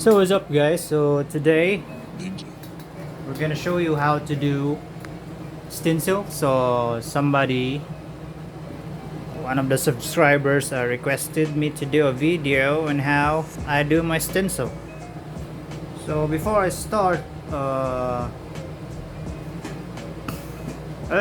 So what's up guys, so today we're gonna show you how to do stencil. So one of the subscribers requested me to do a video on how I do my stencil. So before I start, I'll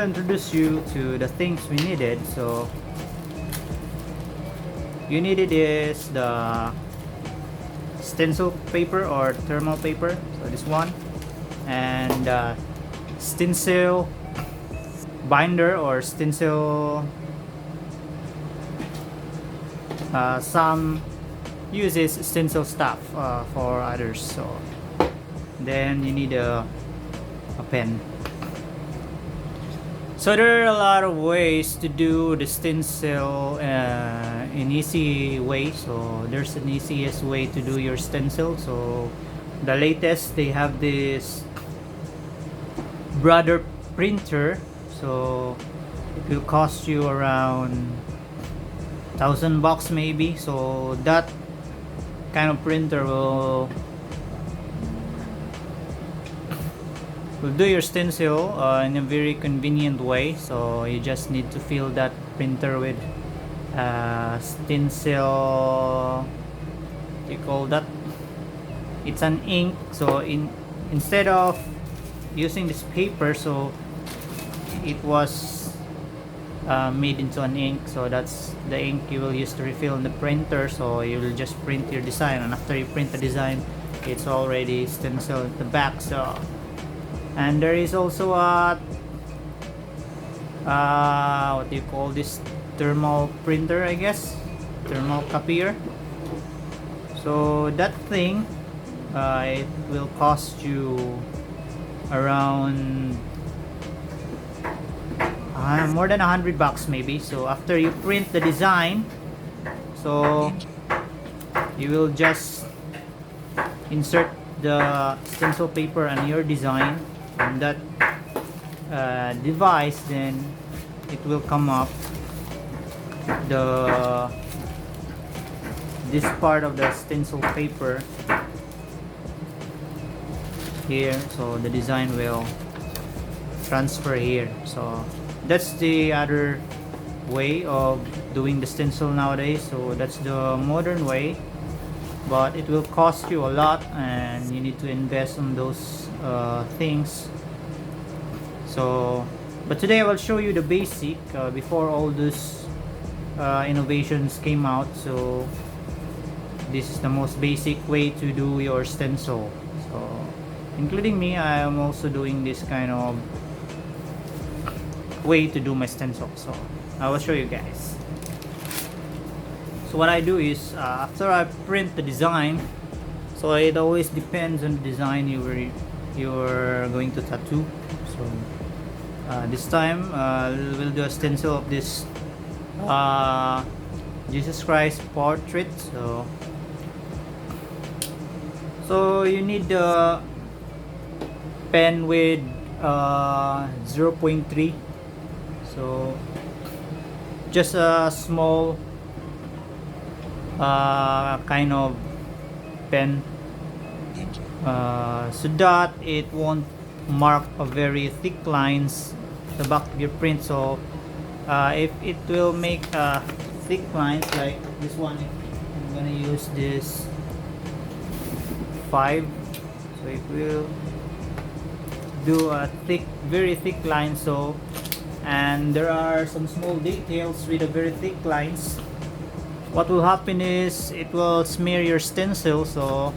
introduce you to the things we needed. So you needed is the stencil paper or thermal paper, so this one, and stencil binder or stencil. Some uses stencil stuff for others. So then you need a pen. So there are a lot of ways to do the stencil in easy way. So there's an easiest way to do your stencil. So the latest, they have this brother printer. So it will cost you around $1,000 maybe. So that kind of printer will do your stencil in a very convenient way. So you just need to fill that printer with stencil, what do you call that, it's an ink. So instead of using this paper, so it was made into an ink. So that's the ink you will use to refill in the printer. So you will just print your design, and after you print the design, it's already stenciled at the back. So, and there is also a what do you call this, thermal printer, I guess, thermal copier. So that thing, it will cost you around more than $100 maybe. So after you print the design, so you will just insert the stencil paper on your design on that device. Then it will come up this part of the stencil paper here. So the design will transfer here. So that's the other way of doing the stencil nowadays. So that's the modern way, but it will cost you a lot and you need to invest on those things. So but today I will show you the basic before all those innovations came out. So this is the most basic way to do your stencil. So including me, I am also doing this kind of way to do my stencil. So I will show you guys. So what I do is after I print the design, so it always depends on the design you're going to tattoo. So this time we'll do a stencil of this Jesus Christ portrait. So you need the pen with 0.3. So just a small kind of pen, so that it won't mark a very thick lines the back of your print. So if it will make thick lines like this one, I'm gonna use this 5, so it will do a very thick line. So, and there are some small details with a very thick lines. What will happen is it will smear your stencil, so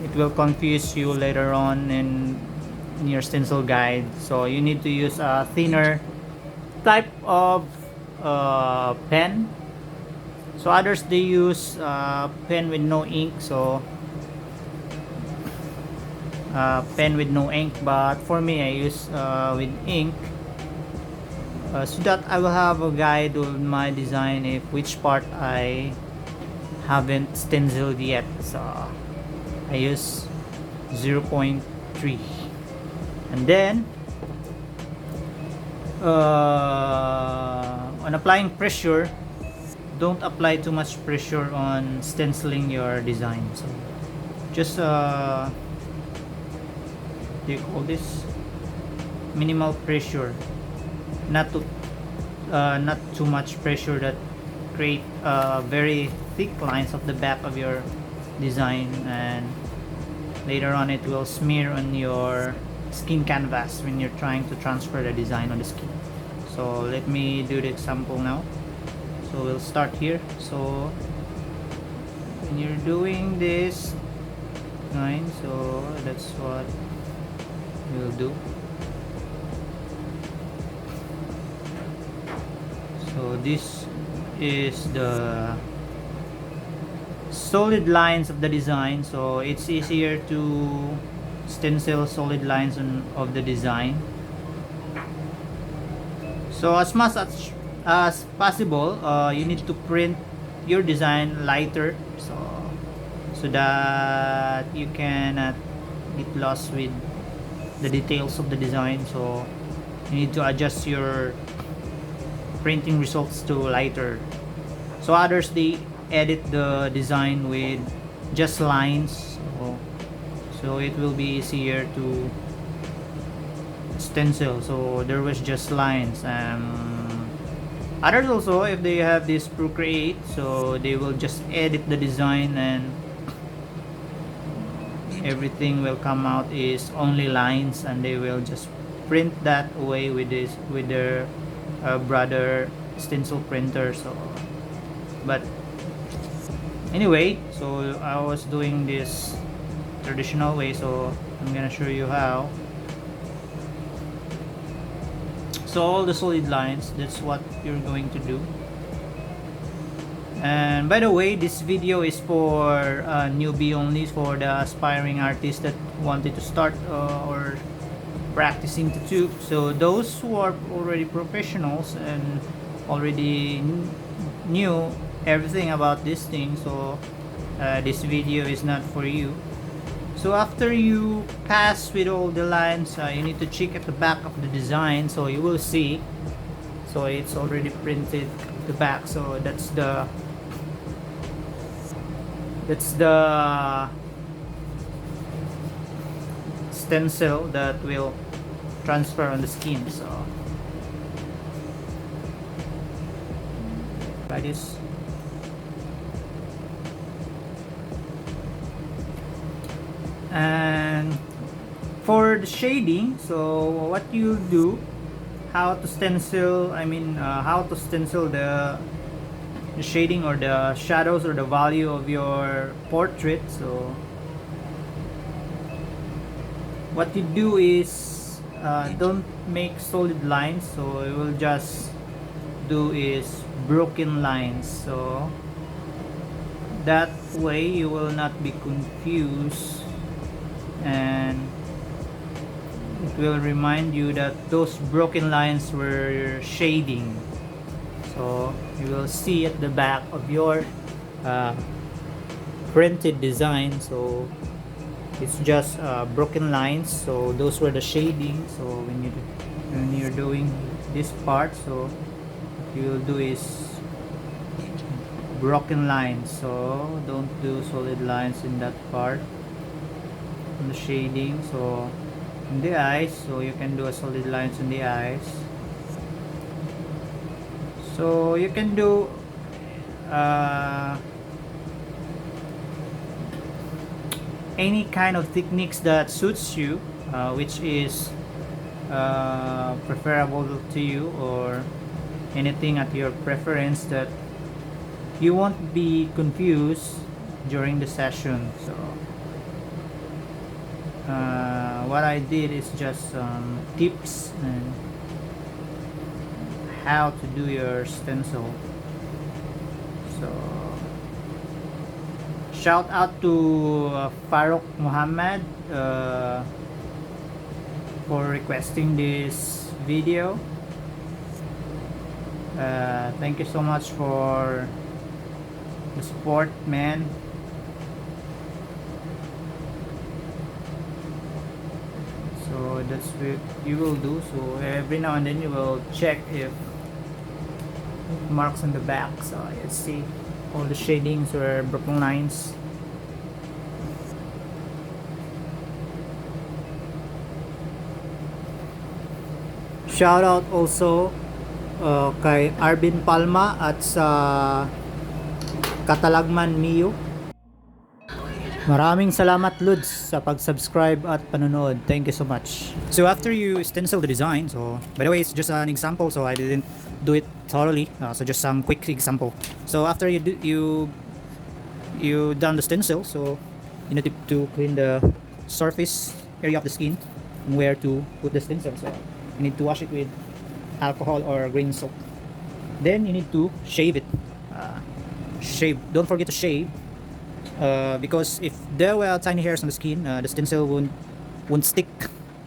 it will confuse you later on in your stencil guide. So you need to use a thinner type of pen. So others, they use pen with no ink. So pen with no ink, but for me I use with ink, so that I will have a guide on my design if which part I haven't stenciled yet. So I use 0.3, and then on applying pressure, don't apply too much pressure on stenciling your design. So just do you call this minimal pressure, not too much pressure that create very thick lines of the back of your design, and later on it will smear on your skin canvas when you're trying to transfer the design on the skin. So let me do the example now. So we'll start here. So when you're doing this line, so that's what we'll do. So this is the solid lines of the design, so it's easier to stencil solid lines of the design. So as much as possible, you need to print your design lighter, so that you cannot get lost with the details of the design. So you need to adjust your printing results to lighter. So others, they edit the design with just lines, so it will be easier to stencil. So there was just lines. Others also, if they have this Procreate, so they will just edit the design and everything will come out is only lines, and they will just print that away with their brother stencil printer. So but anyway, so I was doing this traditional way, so I'm gonna show you how. So all the solid lines, that's what you're going to do. And by the way, this video is for newbie only, for the aspiring artists that wanted to start or practicing to do. So those who are already professionals and already knew everything about this thing, so this video is not for you. So after you pass with all the lines, you need to check at the back of the design, so you will see, so it's already printed at the back. So that's the stencil that will transfer on the skin. So like this. And for the shading, so what you do, how to stencil the shading or the shadows or the value of your portrait. So what you do is don't make solid lines, so you will just do is broken lines, so that way you will not be confused, and it will remind you that those broken lines were shading. So you will see at the back of your printed design, so it's just broken lines, so those were the shading. So when you're doing this part, so what you will do is broken lines, so don't do solid lines in that part, in the shading. So in the eyes, so you can do a solid lines in the eyes. So you can do any kind of techniques that suits you, which is preferable to you, or anything at your preference that you won't be confused during the session. So what I did is just tips and how to do your stencil. So shout out to Farouk Muhammad for requesting this video. Thank you so much for the support, man. So that's what you will do. So every now and then you will check if marks on the back, so let's see all the shadings or broken lines. Shout out also kay Arvin Palma at sa Katalagman Mio. Maraming salamat Lods sa pag-subscribe at panonood. Thank you so much. So after you stencil the design, so by the way, it's just an example, so I didn't do it thoroughly. So just some quick example. So after you done the stencil, so you need to clean the surface area of the skin and where to put the stencil. So you need to wash it with alcohol or grain soap. Then you need to shave it. Shave. Don't forget to shave. Because if there were tiny hairs on the skin, the stencil won't stick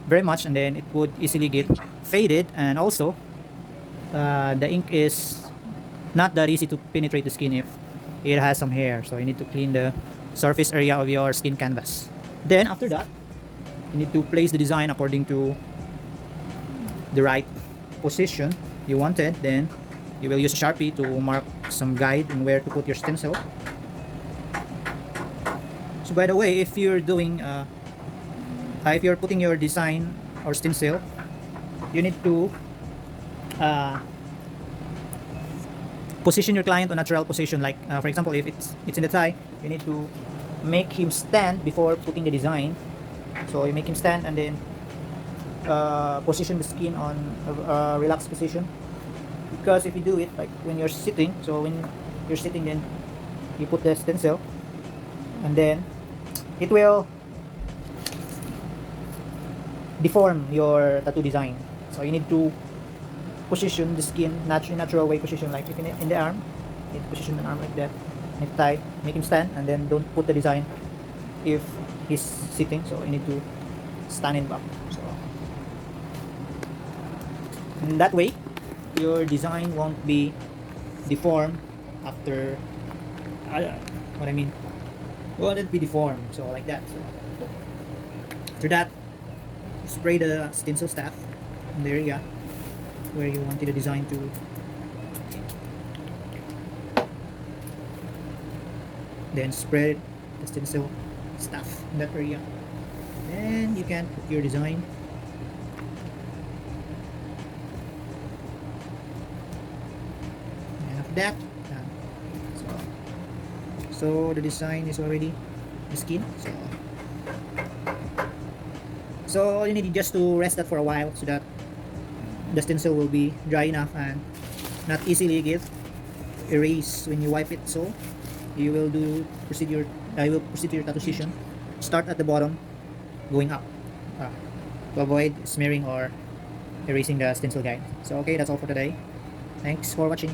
very much, and then it would easily get faded, and also the ink is not that easy to penetrate the skin if it has some hair. So you need to clean the surface area of your skin canvas. Then after that, you need to place the design according to the right position you wanted. Then you will use a Sharpie to mark some guide on where to put your stencil. So by the way, if you're doing if you're putting your design or stencil, you need to position your client on natural position. Like for example, if it's in the thigh, you need to make him stand before putting the design. So you make him stand and then position the skin on a relaxed position. Because if you do it like when you're sitting, so when you're sitting, then you put the stencil and then it will deform your tattoo design. So you need to position the skin natural way position, like if in the arm, you need to position the arm like that. If thigh, make him stand and then don't put the design if he's sitting, so you need to stand him back. So in that way your design won't be deformed after what I mean, won't it be deformed, so like that. So after that, spray the stencil staff in the area where you wanted the design to. Then spread the stencil staff in that area. Then you can put your design. And after that, done. So the design is already the skin. So you need just to rest that for a while so that the stencil will be dry enough and not easily get erased when you wipe it. So you will proceed to your tattoo session. Start at the bottom, going up, to avoid smearing or erasing the stencil guide. So okay, that's all for today. Thanks for watching.